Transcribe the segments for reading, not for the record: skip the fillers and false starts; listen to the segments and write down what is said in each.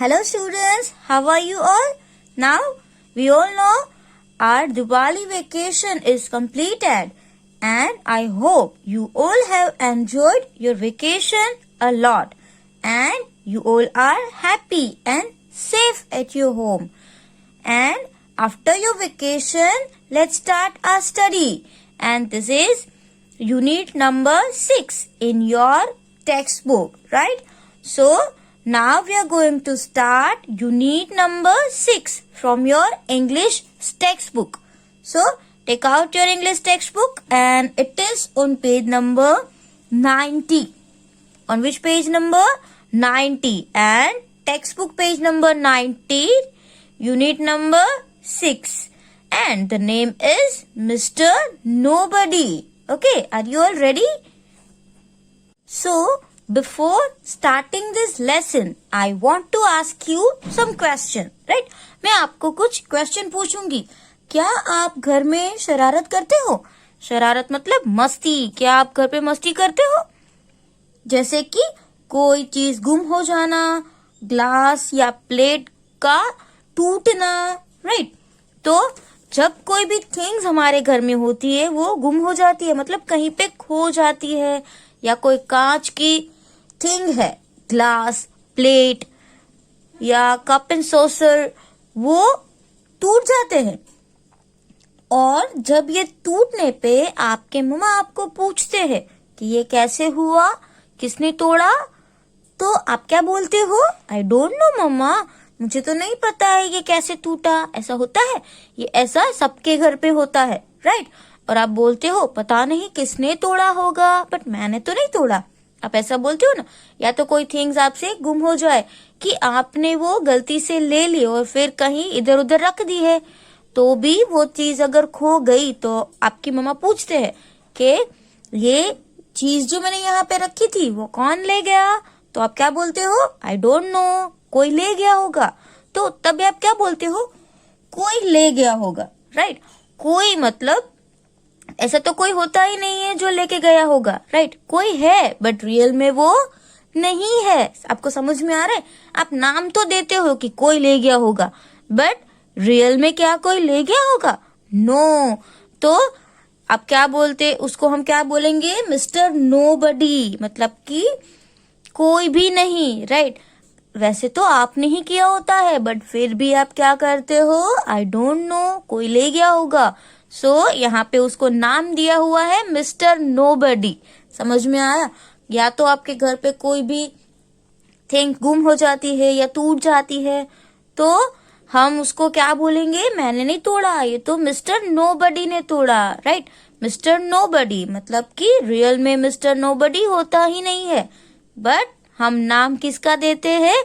Hello students, how are you all? Now we all know our Diwali vacation is completed and I hope you all have enjoyed your vacation a lot and you all are happy and safe at your home. And after your vacation, let's start our study. And this is unit number 6 in your textbook, right? So now we are going to start unit number 6 from your English textbook. So take out your English textbook and it is on page number 90. On which page number? 90. And textbook page number 90, unit number 6. And the name is Mr. Nobody. Okay, are you all ready? So, before starting this lesson, I want to ask you some question, right? मैं आपको कुछ question पूछूंगी. क्या आप घर में शरारत करते हो? शरारत मतलब मस्ती. क्या आप घर पे मस्ती करते हो? जैसे कि कोई चीज गुम हो जाना, ग्लास या प्लेट का टूटना, राइट? तो जब कोई भी थिंग्स हमारे घर में होती है वो गुम हो जाती है, मतलब कहीं पे खो जाती है, या कोई कांच की थिंग है, ग्लास, प्लेट या कप एंड सॉसर, वो टूट जाते हैं. और जब ये टूटने पे आपके मम्मा आपको पूछते हैं कि ये कैसे हुआ, किसने तोड़ा, तो आप क्या बोलते हो? आई डोंट नो मम्मा, मुझे तो नहीं पता है ये कैसे टूटा. ऐसा होता है, ये ऐसा सबके घर पे होता है, राइट? और आप बोलते हो पता नहीं किसने तोड़ा होगा, बट मैंने तो नहीं तोड़ा. आप ऐसा बोलते हो ना. या तो कोई थिंग्स आपसे गुम हो जाए कि आपने वो गलती से ले ली और फिर कहीं इधर उधर रख दी है, तो भी वो चीज अगर खो गई तो आपकी मम्मा पूछते हैं कि ये चीज जो मैंने यहाँ पे रखी थी वो कौन ले गया. तो आप क्या बोलते हो? आई डोंट नो, कोई ले गया होगा. तो तब आप क्या बोलते हो? कोई ले गया होगा, राइट? कोई मतलब ऐसा तो कोई होता ही नहीं है जो लेके गया होगा, राइट? कोई है बट रियल में वो नहीं है. आपको समझ में आ रहा है? आप नाम तो देते हो कि कोई ले गया होगा, बट रियल में क्या कोई ले गया होगा? नो. तो आप क्या बोलते, उसको हम क्या बोलेंगे? मिस्टर नोबडी, मतलब कि कोई भी नहीं, राइट? वैसे तो आपने ही किया होता है, बट फिर भी आप क्या करते हो? आई डोंट नो, कोई ले गया होगा. सो यहाँ पे उसको नाम दिया हुआ है मिस्टर नोबडी. समझ में आया? या तो आपके घर पे कोई भी थिंग गुम हो जाती है या टूट जाती है, तो हम उसको क्या बोलेंगे? मैंने नहीं तोड़ा, ये तो मिस्टर नोबडी ने तोड़ा, राइट? मिस्टर नोबडी मतलब कि रियल में मिस्टर नोबडी होता ही नहीं है, बट हम नाम किसका देते हैं?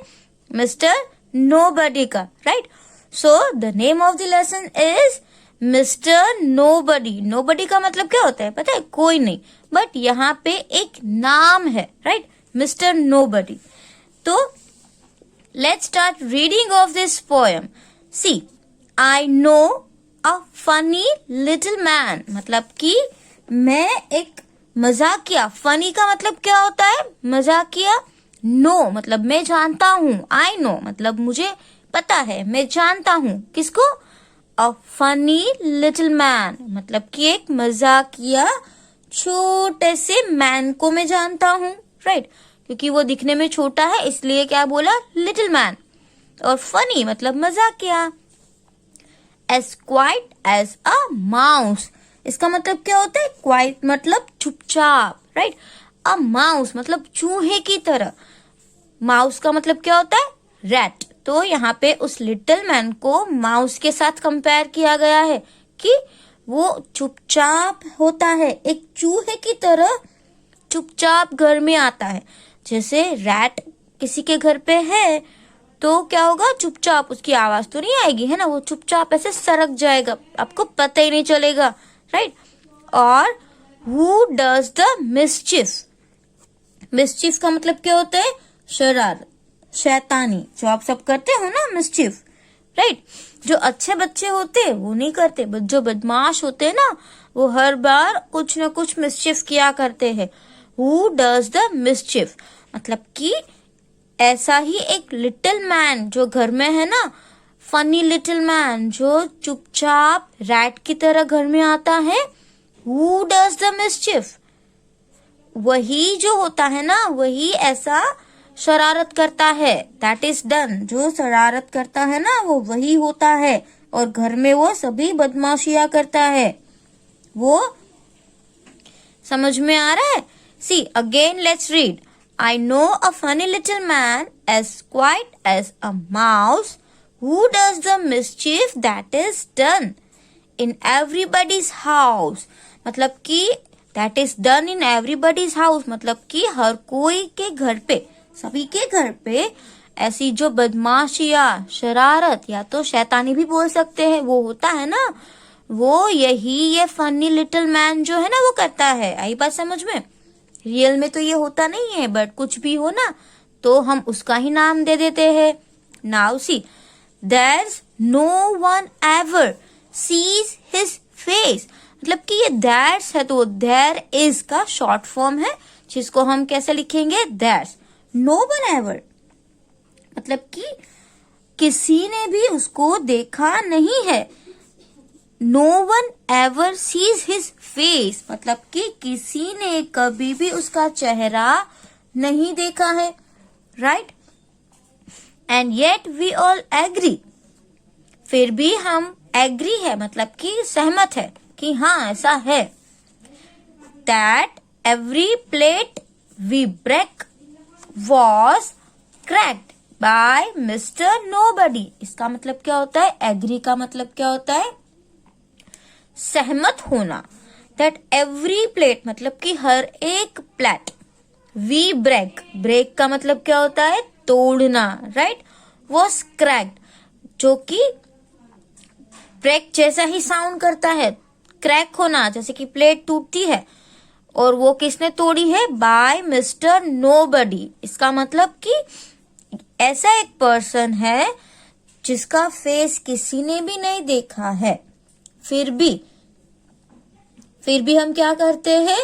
मिस्टर नोबडी का, right? So the name of the lesson is mister nobody. Nobody का मतलब क्या होता है पता है? कोई नहीं, बट यहाँ पे एक नाम है, राइट? Mister nobody. तो let's start reading of this poem. See, I know a funny little man. मतलब कि मैं एक मजाकिया. फनी का मतलब क्या होता है? मजाकिया. नो मतलब मैं जानता हूँ. I know मतलब मुझे पता है, मैं जानता हूँ. किसको? A funny little man मतलब कि एक मजाकिया छोटे से मैन को मैं जानता हूँ, राइट? क्योंकि वो दिखने में छोटा है इसलिए क्या बोला? Little man. और फनी मतलब मजाकिया. As quiet as a mouse. इसका मतलब क्या होता है? क्वाइट मतलब चुपचाप, राइट? अ माउस मतलब चूहे की तरह. माउस का मतलब क्या होता है? रैट. तो यहाँ पे उस लिटिल मैन को माउस के साथ कंपेयर किया गया है कि वो चुपचाप होता है, एक चूहे की तरह चुपचाप घर में आता है. जैसे रैट किसी के घर पे है तो क्या होगा? चुपचाप, उसकी आवाज तो नहीं आएगी, है ना? वो चुपचाप ऐसे सरक जाएगा, आपको पता ही नहीं चलेगा, राइट? और हु डज द मिसचिफ. मिसचिफ का मतलब क्या होता है? शरारत, शैतानी. जो आप सब करते हो ना, मिसचिफ, राइट? जो अच्छे बच्चे होते हैं वो नहीं करते, बट जो बदमाश होते हैं ना, वो हर बार कुछ ना कुछ मिसचिफ किया करते हैं. Who does the mischief मतलब कि ऐसा ही एक लिटिल मैन जो घर में है ना, फनी लिटिल मैन जो चुपचाप रैट की तरह घर में आता है, हु डज द मिस्चिफ, वही जो होता है ना, वही ऐसा शरारत करता है। दैट इज डन, जो शरारत करता है ना वो वही होता है, और घर में वो सभी बदमाशियां करता है। वो समझ में आ रहा है? See again let's read. I know a funny little man as quiet as a mouse who does the mischief that is done in everybody's house। मतलब कि that is done in everybody's house, मतलब कि हर कोई के घर पे, सभी के घर पे ऐसी जो बदमाशिया, शरारत या तो शैतानी भी बोल सकते हैं, वो होता है ना, वो यही ये फनी लिटिल मैन जो है ना वो करता है। आई बात समझ में? रियल में तो ये होता नहीं है, बट कुछ भी हो ना तो हम उसका ही नाम दे देते हैं। Now see, there's no one ever sees his face, मतलब कि ये there's है तो there is का शॉर्ट फॉर्म है, जिसको हम कैसे लिखेंगे? there's no one ever, मतलब कि किसी ने भी उसको देखा नहीं है। No one ever sees his face, मतलब कि किसी ने कभी भी उसका चेहरा नहीं देखा है, right? And yet we all agree, फिर भी हम एग्री है, मतलब कि सहमत है कि हाँ ऐसा है। That every plate we break was cracked by Mr. Nobody। इसका मतलब क्या होता है? एग्री का मतलब क्या होता है? सहमत होना। दैट एवरी प्लेट मतलब कि हर एक प्लेट, वी ब्रेक, ब्रेक का मतलब क्या होता है? तोड़ना, राइट? वॉज क्रैक्ड, जो कि ब्रेक जैसा ही साउंड करता है, क्रैक होना, जैसे कि प्लेट टूटती है। और वो किसने तोड़ी है? By mister nobody. इसका मतलब कि ऐसा एक पर्सन है जिसका फेस किसी ने भी नहीं देखा है, फिर भी हम क्या करते हैं?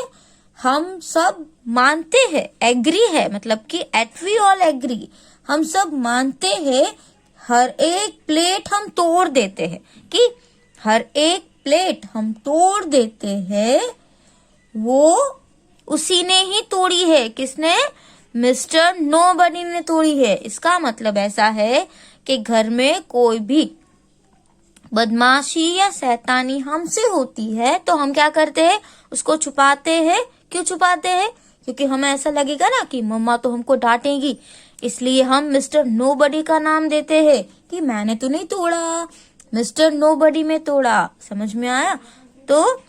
हम सब मानते हैं, एग्री है, मतलब कि एट वी ऑल एग्री, हम सब मानते हैं, हर एक प्लेट हम तोड़ देते हैं, कि हर एक प्लेट हम तोड़ देते हैं वो उसी ने ही तोड़ी है। किसने? मिस्टर नोबडी ने तोड़ी है। इसका मतलब ऐसा है कि घर में कोई भी बदमाशी या शैतानी हमसे होती है तो हम क्या करते हैं? उसको छुपाते हैं। क्यों छुपाते हैं? क्योंकि हमें ऐसा लगेगा ना कि मम्मा तो हमको डांटेगी, इसलिए हम मिस्टर नोबडी का नाम देते हैं कि मैंने तो नहीं तोड़ा, मिस्टर नोबडी में तोड़ा। समझ में आया? तो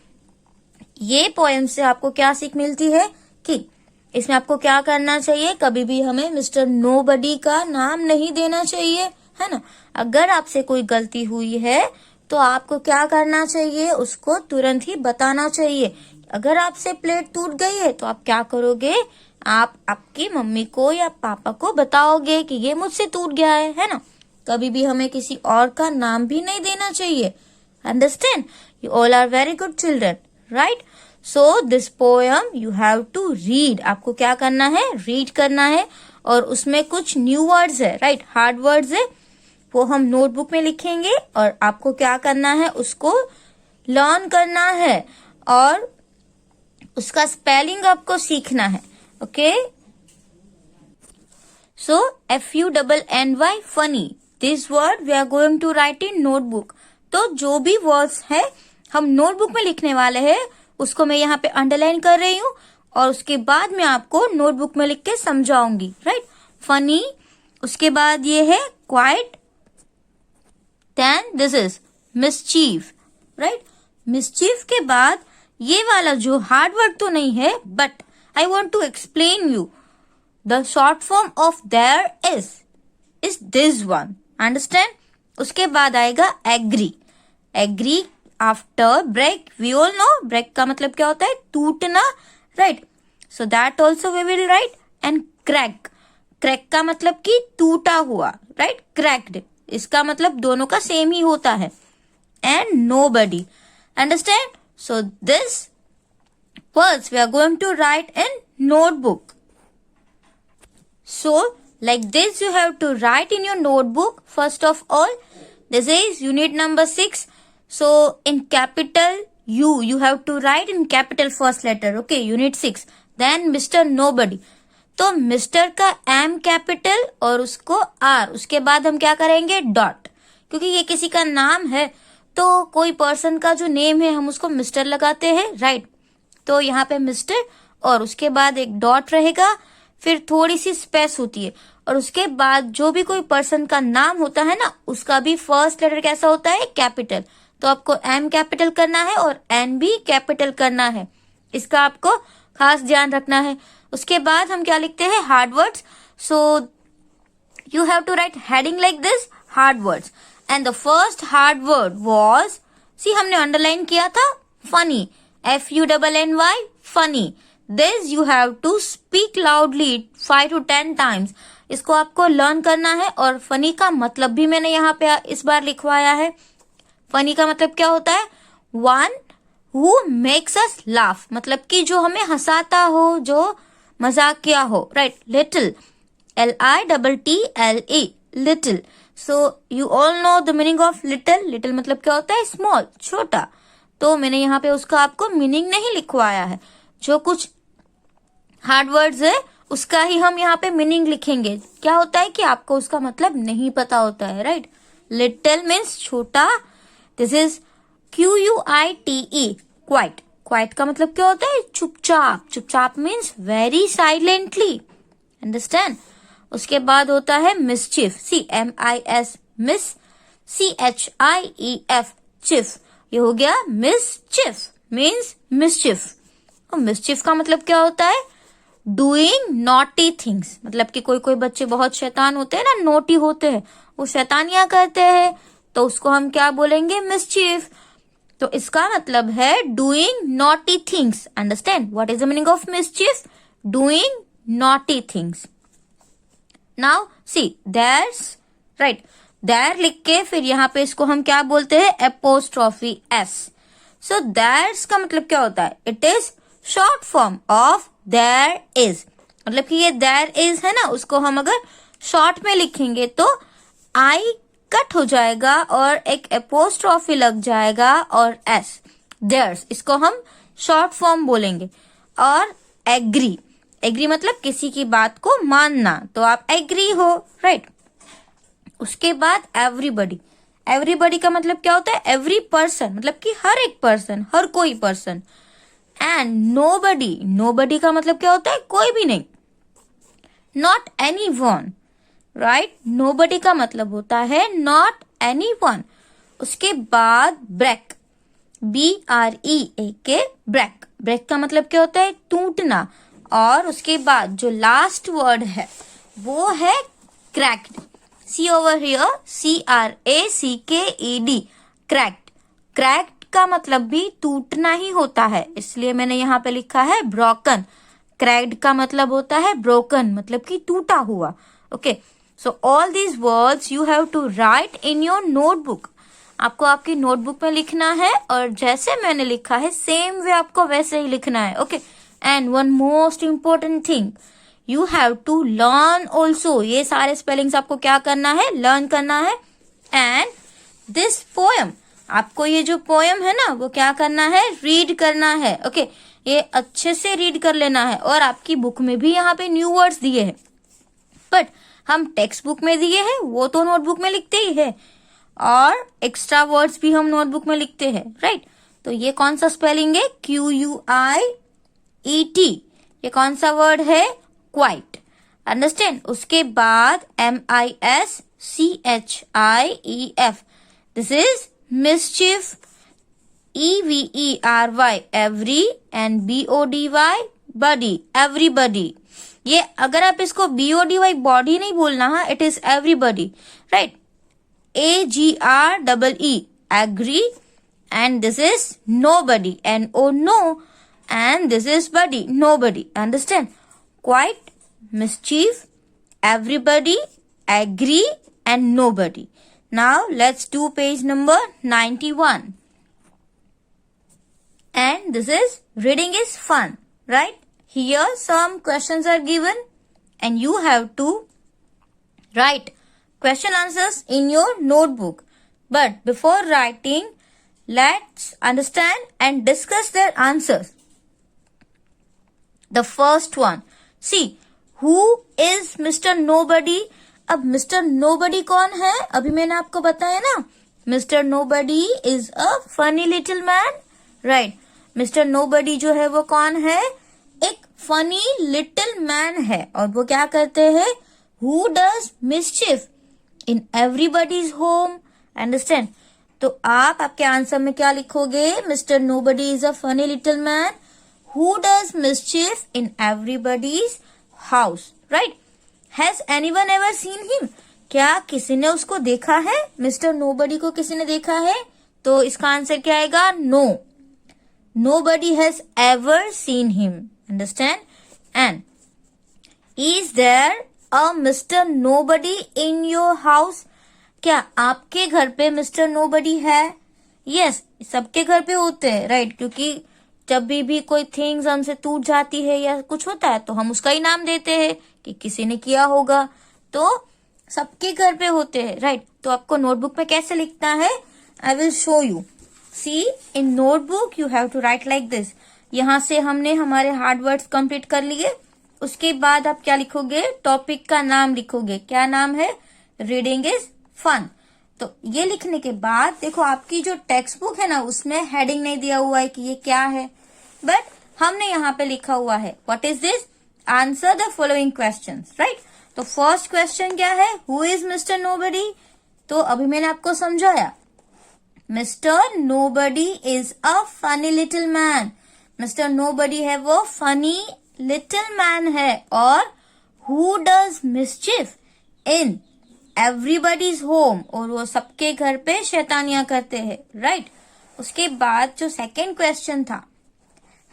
ये पोएम से आपको क्या सीख मिलती है कि इसमें आपको क्या करना चाहिए? कभी भी हमें मिस्टर नोबडी का नाम नहीं देना चाहिए, है ना? अगर आपसे कोई गलती हुई है तो आपको क्या करना चाहिए? उसको तुरंत ही बताना चाहिए। अगर आपसे प्लेट टूट गई है तो आप क्या करोगे? आप आपकी मम्मी को या पापा को बताओगे कि ये मुझसे टूट गया है ना? कभी भी हमें किसी और का नाम भी नहीं देना चाहिए। Understand? You all are very good children, right? So this poem you have to read. आपको क्या करना है? रीड करना है। और उसमें कुछ न्यू वर्ड्स है, राइट? हार्ड वर्ड्स है, वो हम नोटबुक में लिखेंगे और आपको क्या करना है? उसको लर्न करना है और उसका स्पेलिंग आपको सीखना है। Okay? So FUNNY funny, this word we are going to write in notebook. तो जो भी वर्ड्स है हम नोटबुक में लिखने वाले हैं उसको मैं यहाँ पे अंडरलाइन कर रही हूँ और उसके बाद मैं आपको नोटबुक में लिख के समझाऊंगी, राइट? फनी, उसके बाद ये है quiet, then this is mischief, right? Mischief के बाद ये वाला जो हार्ड वर्ड तो नहीं है, but I want to explain you the short form of there is this one, understand? उसके बाद आएगा agree. Agree after break, we all know break का मतलब क्या होता है? टूटना, right? So that also we will write. And crack, crack का मतलब कि टूटा हुआ, राइट? क्रैक्ड, इसका मतलब दोनों का सेम ही होता है। And nobody, understand? So this words we are going to write in notebook. So Like this you have to write in your notebook. First of all, this is unit number 6. So in capital U, you have to write in capital first letter. Okay, unit 6. Then Mr. Nobody. तो mister का M capital और उसको R, उसके बाद हम क्या करेंगे dot, क्योंकि ये किसी का नाम है तो कोई पर्सन का जो नेम है हम उसको मिस्टर लगाते हैं, राइट। तो यहाँ पे मिस्टर और उसके बाद एक डॉट रहेगा, फिर थोड़ी सी स्पेस होती है और उसके बाद जो भी कोई पर्सन का नाम होता है ना उसका भी फर्स्ट लेटर कैसा होता है कैपिटल। तो आपको M कैपिटल करना है और N भी कैपिटल करना है, इसका आपको खास ध्यान रखना है। उसके बाद हम क्या लिखते हैं hard words. So you have to write heading like this hard words and the first hard word was, see हमने अंडरलाइन किया था funny, FUNNY funny. This you have to speak loudly 5 to 10 times। इसको आपको learn करना है और funny का मतलब भी मैंने यहाँ पे इस बार लिखवाया है। फनी का मतलब क्या होता है, one who makes us laugh, मतलब कि जो हमें हंसाता हो, जो मजाक किया हो, right. Little, LITTLE little. So you all know the meaning of little. Little मतलब क्या होता है स्मॉल, छोटा। तो मैंने यहाँ पे उसका आपको मीनिंग नहीं लिखवाया है, जो कुछ हार्ड वर्ड्स है उसका ही हम यहाँ पे मीनिंग लिखेंगे। क्या होता है कि आपको उसका मतलब नहीं पता होता है, राइट। लिटिल मीन्स छोटा। This is QUITE quite. Quite का मतलब क्या होता है चुपचाप। चुपचाप मीन्स वेरी साइलेंटली, अंडरस्टैंड। उसके बाद होता है मिसचिफ, CMIS मिस, CHIEF चिफ। ये हो गया मिसचिफ मीन्स मिसचिफ। और मिसचिफ का मतलब क्या होता है डूइंग नॉटी थिंग्स, मतलब कि कोई कोई बच्चे बहुत शैतान होते हैं ना, नोटी होते हैं, वो शैतानियां करते हैं, तो उसको हम क्या बोलेंगे मिसचिफ। तो इसका मतलब है doing naughty things. Understand what is the meaning of mischief, doing naughty things. Now see there's, right. There लिख के फिर यहाँ पे इसको हम क्या बोलते हैं एपोस्ट्रॉफी S। सो देयर्स का मतलब क्या होता है, it is short form of there is, मतलब कि ये देयर इज है ना, उसको हम अगर शॉर्ट में लिखेंगे तो I कट हो जाएगा और एक एपोस्ट्रॉफी लग जाएगा और S, देयर्स, इसको हम शॉर्ट फॉर्म बोलेंगे। और एग्री, एग्री मतलब किसी की बात को मानना, तो आप एग्री हो, राइट। उसके बाद एवरीबडी। एवरीबडी का मतलब क्या होता है एवरी पर्सन, मतलब कि हर एक पर्सन, हर कोई पर्सन। एंड नोबडी, नोबडी का मतलब क्या होता है कोई भी नहीं, not any one, right. Nobody का मतलब होता है नॉट एनी वन। उसके बाद ब्रेक, BREAK ब्रेक। ब्रेक का मतलब क्या होता है टूटना। और उसके बाद जो लास्ट वर्ड है वो है cracked, see over here, CRACKED cracked. Cracked का मतलब भी टूटना ही होता है, इसलिए मैंने यहाँ पे लिखा है ब्रोकन। क्रैक्ड का मतलब होता है ब्रोकन, मतलब कि टूटा हुआ। Okay, so all these words you have to write in your notebook. आपको आपकी नोटबुक में लिखना है और जैसे मैंने लिखा है सेम वे आपको वैसे ही लिखना है। Okay, and one most important thing, you have to learn also. ये सारे स्पेलिंग्स आपको क्या करना है लर्न करना है। एंड दिस पोएम, आपको ये जो पोएम है ना वो क्या करना है रीड करना है। ओके, ये अच्छे से रीड कर लेना है। और आपकी बुक में भी यहाँ पे न्यू वर्ड्स दिए हैं, बट हम टेक्स्ट बुक में दिए हैं वो तो नोटबुक में लिखते ही है, और एक्स्ट्रा वर्ड्स भी हम नोटबुक में लिखते हैं, राइट। तो ये कौन सा स्पेलिंग है QUIET, ये कौन सा वर्ड है क्वाइट, अंडरस्टैंड। उसके बाद MISCHIEF, this is mischief, EVERY every, and BODY body, everybody. ये अगर आप इसको BODY बॉडी नहीं बोलना है, it is everybody, right. AGREE agree, and this is nobody, NO no, and this is buddy, nobody, understand। Quite, mischief, everybody, agree, and nobody. Now let's do page number 91. And this is reading is fun, right? Here some questions are given and you have to Write question answers in your notebook. But before writing, let's understand and discuss their answers. The first one. See, who is Mr. Nobody? अब Mr. Nobody कौन है? अभी मैंने आपको बताया ना, Mr. Nobody is a funny little man. Right. Mr. Nobody जो है वो कौन है? एक funny little man है. और वो क्या करते हैं? Who does mischief in everybody's home? Understand? तो आप आपके आंसर में क्या लिखोगे? Mr. Nobody is a funny little man who does mischief in everybody's house. Right? Has anyone ever seen him? क्या किसी ने उसको देखा है? मिस्टर नोबडी को किसी ने देखा है? तो इसका आंसर क्या आएगा? No. Nobody has ever seen him. Understand? And is there a Mr. Nobody in your house? क्या आपके घर पे मिस्टर नोबडी है? Yes, सबके घर पे होते हैं, राइट? क्योंकि जब भी कोई थिंग्स हमसे टूट जाती है या कुछ होता है तो हम उसका ही नाम देते हैं कि किसी ने किया होगा. तो सबके घर पे होते हैं, राइट? तो आपको नोटबुक पे कैसे लिखना है? I will show you. See, in notebook you have to write like this. यहाँ से हमने हमारे हार्ड वर्ड्स कंप्लीट कर लिए. उसके बाद आप क्या लिखोगे? टॉपिक का नाम लिखोगे. क्या नाम है? Reading is fun. तो ये लिखने के बाद देखो, आपकी जो टेक्स्ट बुक है ना, उसमें हेडिंग नहीं दिया हुआ है कि ये क्या है, बट हमने यहाँ पे लिखा हुआ है what is this? Answer the following questions. Right? तो फर्स्ट क्वेश्चन क्या है? Who is mister nobody? तो अभी मैंने आपको समझाया, mister nobody is a funny little man. Mister nobody है वो फनी लिटिल मैन है. और who does mischief in everybody's home, और वो सबके घर पे शैतानियां करते हैं. राइट? उसके बाद जो सेकेंड क्वेश्चन था,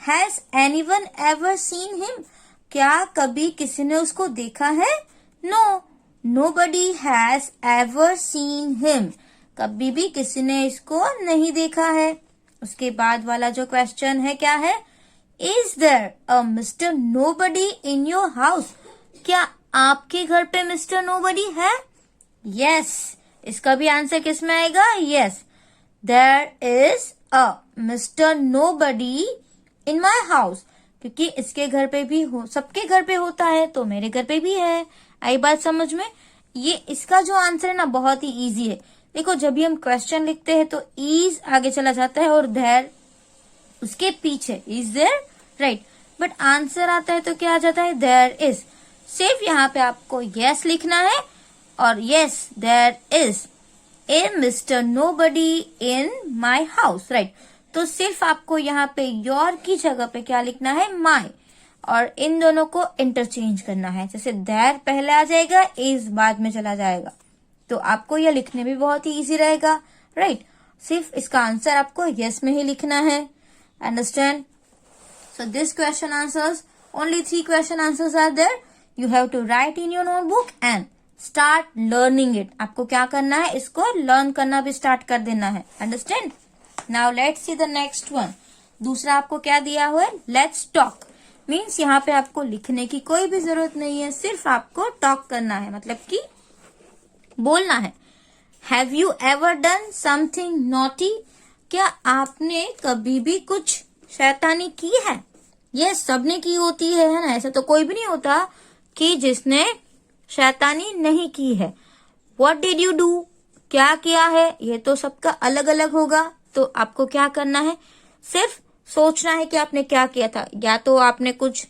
has anyone ever seen him? क्या कभी किसी ने उसको देखा है? No, nobody has ever seen him. कभी भी किसी ने इसको नहीं देखा है. उसके बाद वाला जो क्वेश्चन है क्या है? Is there a mister nobody in your house? क्या आपके घर पे मिस्टर नोबडी है? यस. इसका भी आंसर किस में आएगा? Yes, there is a mister nobody in my house. क्योंकि इसके घर पे भी हो, सबके घर पे होता है, तो मेरे घर पे भी है. आई बात समझ में? ये इसका जो आंसर है ना, बहुत ही इजी है. देखो, जब भी हम क्वेश्चन लिखते हैं तो इज आगे चला जाता है और देयर उसके पीछे is there. Right? But answer आता है तो क्या आ जाता है? There is. सिर्फ यहाँ पे आपको यस लिखना है, और yes there is a mister nobody in my house. Right? तो सिर्फ आपको यहाँ पे योर की जगह पे क्या लिखना है? माई. और इन दोनों को इंटरचेंज करना है. जैसे देयर पहले आ जाएगा, इज बाद में चला जाएगा. तो आपको यह लिखने भी बहुत ही इजी रहेगा. राइट? सिर्फ इसका आंसर आपको यस में ही लिखना है. Understand? So this question answers, only 3 question answers are there. You have to write in your notebook and start learning it. आपको क्या करना है? इसको लर्न करना भी स्टार्ट कर देना है. Understand? Now let's see the next one. दूसरा आपको क्या दिया हुआ है? Let's talk. मीन्स यहाँ पे आपको लिखने की कोई भी जरूरत नहीं है, सिर्फ आपको टॉक करना है, मतलब कि बोलना है. Have you ever done something naughty? क्या आपने कभी भी कुछ शैतानी की है? ये सबने की होती है ना? ऐसा तो कोई भी नहीं होता कि जिसने शैतानी नहीं की है. What did you do? क्या किया है? ये तो सबका अलग अलग होगा. तो आपको क्या करना है? सिर्फ सोचना है कि आपने क्या किया था. या तो आपने कुछ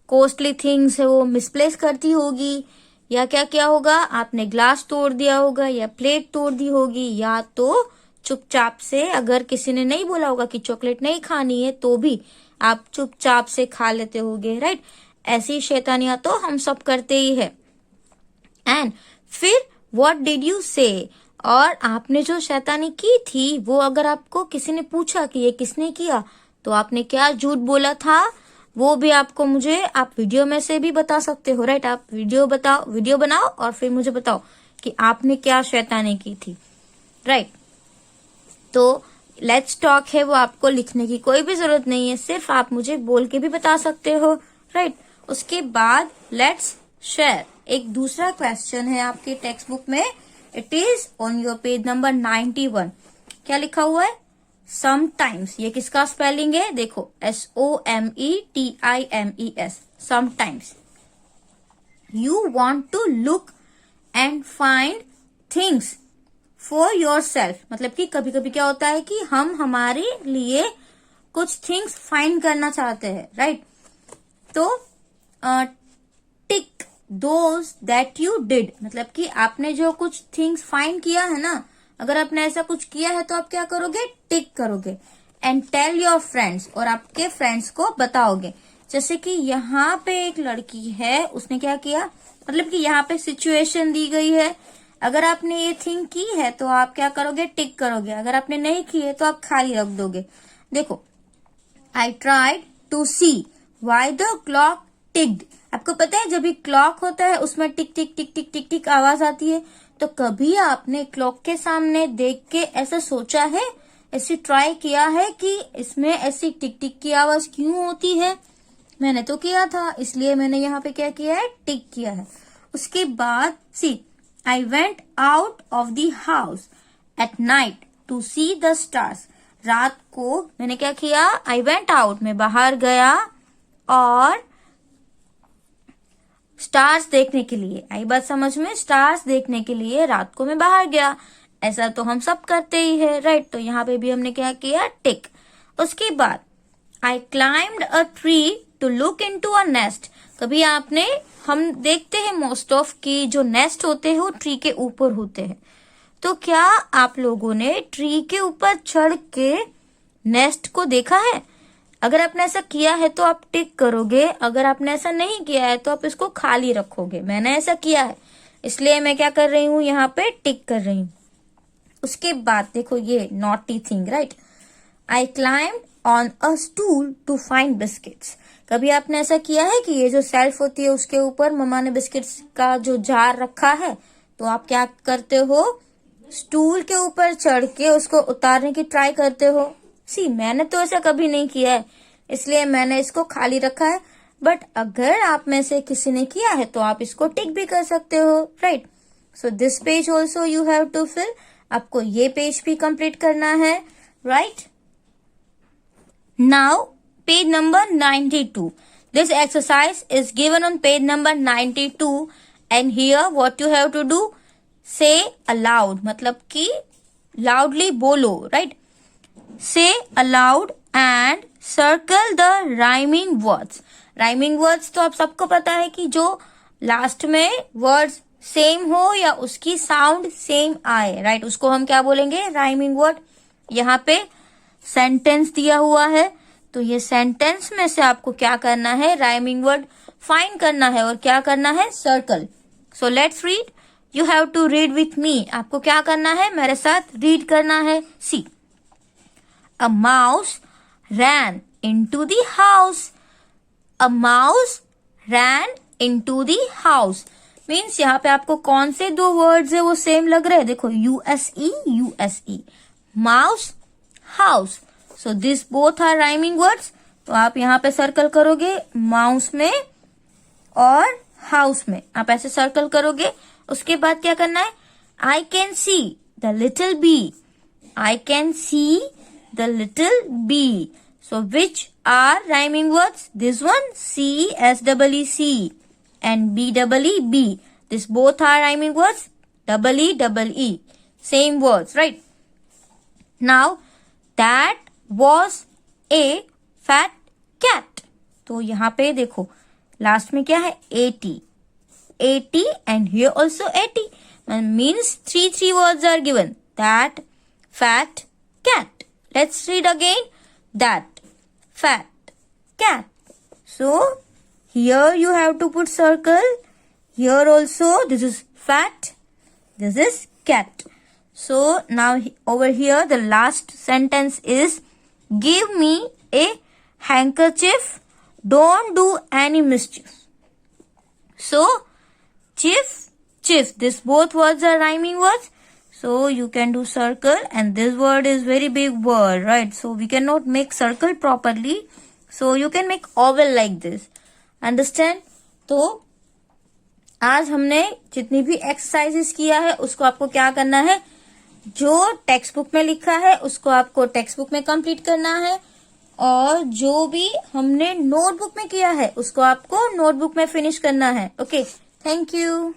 कॉस्टली थिंग्स है वो मिसप्लेस करती होगी, या क्या किया होगा? आपने ग्लास तोड़ दिया होगा, या प्लेट तोड़ दी होगी, या तो चुपचाप से, अगर किसी ने नहीं बोला होगा कि चॉकलेट नहीं खानी है, तो भी आप चुपचाप से खा लेते होगे. राइट? ऐसी शैतानियां तो हम सब करते ही है. एंड फिर व्हाट डिड यू से? और आपने जो शैतानी की थी, वो अगर आपको किसी ने पूछा कि ये किसने किया, तो आपने क्या झूठ बोला था, वो भी आपको मुझे आप वीडियो में से भी बता सकते हो. राइट? आप वीडियो बनाओ और फिर मुझे बताओ कि आपने क्या शैतानी की थी. राइट? तो लेट्स टॉक है वो आपको लिखने की कोई भी जरूरत नहीं है, सिर्फ आप मुझे बोल के भी बता सकते हो. राइट? उसके बाद लेट्स शेयर। एक दूसरा क्वेश्चन है आपके टेक्स्ट बुक में, it is on your page number 91। क्या लिखा हुआ है? समटाइम्स। ये किसका स्पेलिंग है? देखो, SOMETIMES, sometimes. You want to look and find things for yourself, मतलब कि कभी कभी क्या होता है कि हम हमारे लिए कुछ थिंग्स फाइंड करना चाहते हैं, राइट? तो टिक दोज दैट यू डिड, मतलब कि आपने जो कुछ थिंग्स फाइंड किया है ना, अगर आपने ऐसा कुछ किया है तो आप क्या करोगे? टिक करोगे। एंड टेल योर फ्रेंड्स, और आपके फ्रेंड्स को बताओगे। जैसे कि यहाँ पे एक लड़की है, उसने क्या किया, मतलब कि यहाँ पे सिचुएशन दी गई है। अगर आपने ये थिंग की है तो आप क्या करोगे? टिक करोगे। अगर आपने नहीं की है तो आप खाली रख दोगे। देखो, I tried to see why the clock ticked. आपको पता है जब भी क्लॉक होता है उसमें टिक टिक टिक टिक टिक टिक आवाज आती है। तो कभी आपने क्लॉक के सामने देख के ऐसा सोचा है, ऐसे ट्राई किया है कि इसमें ऐसी टिक टिक की आवाज क्यों होती है? मैंने तो किया था, इसलिए मैंने यहाँ पे क्या किया है? टिक किया है। उसके बाद see, I went out of the house at night to see the stars. रात को मैंने क्या किया? आई वेंट आउट, मैं बाहर गया और स्टार्स देखने के लिए। आई बात समझ में? स्टार्स देखने के लिए रात को मैं बाहर गया। ऐसा तो हम सब करते ही है, राइट? तो यहाँ पे भी हमने क्या किया? टिक। उसके बाद I climbed a tree to look into a nest. कभी आपने, हम देखते हैं मोस्ट ऑफ की जो नेस्ट होते हैं वो ट्री के ऊपर होते हैं। तो क्या आप लोगों ने ट्री के ऊपर चढ़ के नेस्ट को देखा है? अगर आपने ऐसा किया है तो आप टिक करोगे। अगर आपने ऐसा नहीं किया है तो आप इसको खाली रखोगे। मैंने ऐसा किया है, इसलिए मैं क्या कर रही हूँ? यहाँ पे टिक कर रही हूँ। उसके बाद देखो ये naughty thing, right? I climbed on a stool to find biscuits. कभी आपने ऐसा किया है कि ये जो सेल्फ होती है उसके ऊपर मम्मा ने बिस्किट्स का जो जार रखा है, तो आप क्या करते हो? स्टूल के ऊपर चढ़ के उसको उतारने की ट्राई करते हो। सी, मैंने तो ऐसा कभी नहीं किया है, इसलिए मैंने इसको खाली रखा है। बट अगर आप में से किसी ने किया है तो आप इसको टिक भी कर सकते हो, right? So this page also you have to fill. आपको ये पेज भी कंप्लीट करना है, right? Now page number 92. This exercise is given on page number 92 and here what you have to do, say aloud, मतलब कि loudly बोलो, right? Say aloud and circle the rhyming words. Rhyming words तो आप सबको पता है कि जो लास्ट में वर्ड्स सेम हो या उसकी साउंड सेम आए, राइट? उसको हम क्या बोलेंगे? Rhyming word. यहाँ पे सेंटेंस दिया हुआ है, तो ये सेंटेंस में से आपको क्या करना है? राइमिंग वर्ड फाइंड करना है और क्या करना है? Circle. So let's read. You have to read with me. आपको क्या करना है? मेरे साथ रीड करना है। See, a mouse ran into the house. A mouse ran into the house means यहाँ पे आपको कौन से दो वर्ड्स है वो सेम लग रहे हैं? देखो, U S E U S E, mouse, house. So this both are rhyming words. तो आप यहाँ पे सर्कल करोगे, माउस में और हाउस में आप ऐसे सर्कल करोगे। उसके बाद क्या करना है? I can see the little bee. I can see the little bee. So which are rhyming words? This one, see S double E see and B double E B. This both are rhyming words. Double E double E. Same words, right? Now that was a fat cat. तो यहाँ पे देखो last में क्या है? 80. 80 and here also 80. Means three words are given. That fat cat. Let's read again. That fat cat. So here you have to put circle. Here also this is fat, this is cat. So now over here the last sentence is, give me a handkerchief, don't do any mischief. So chief, chief, this both words are rhyming words. So you can do circle and this word is very big word, right? So we cannot make circle properly. So you can make oval like this. Understand? तो आज हमने जितनी भी exercises किया है उसको आपको क्या करना है, जो टेक्स्ट बुक में लिखा है उसको आपको टेक्स्ट बुक में कंप्लीट करना है, और जो भी हमने नोटबुक में किया है उसको आपको नोटबुक में फिनिश करना है। Okay, thank you.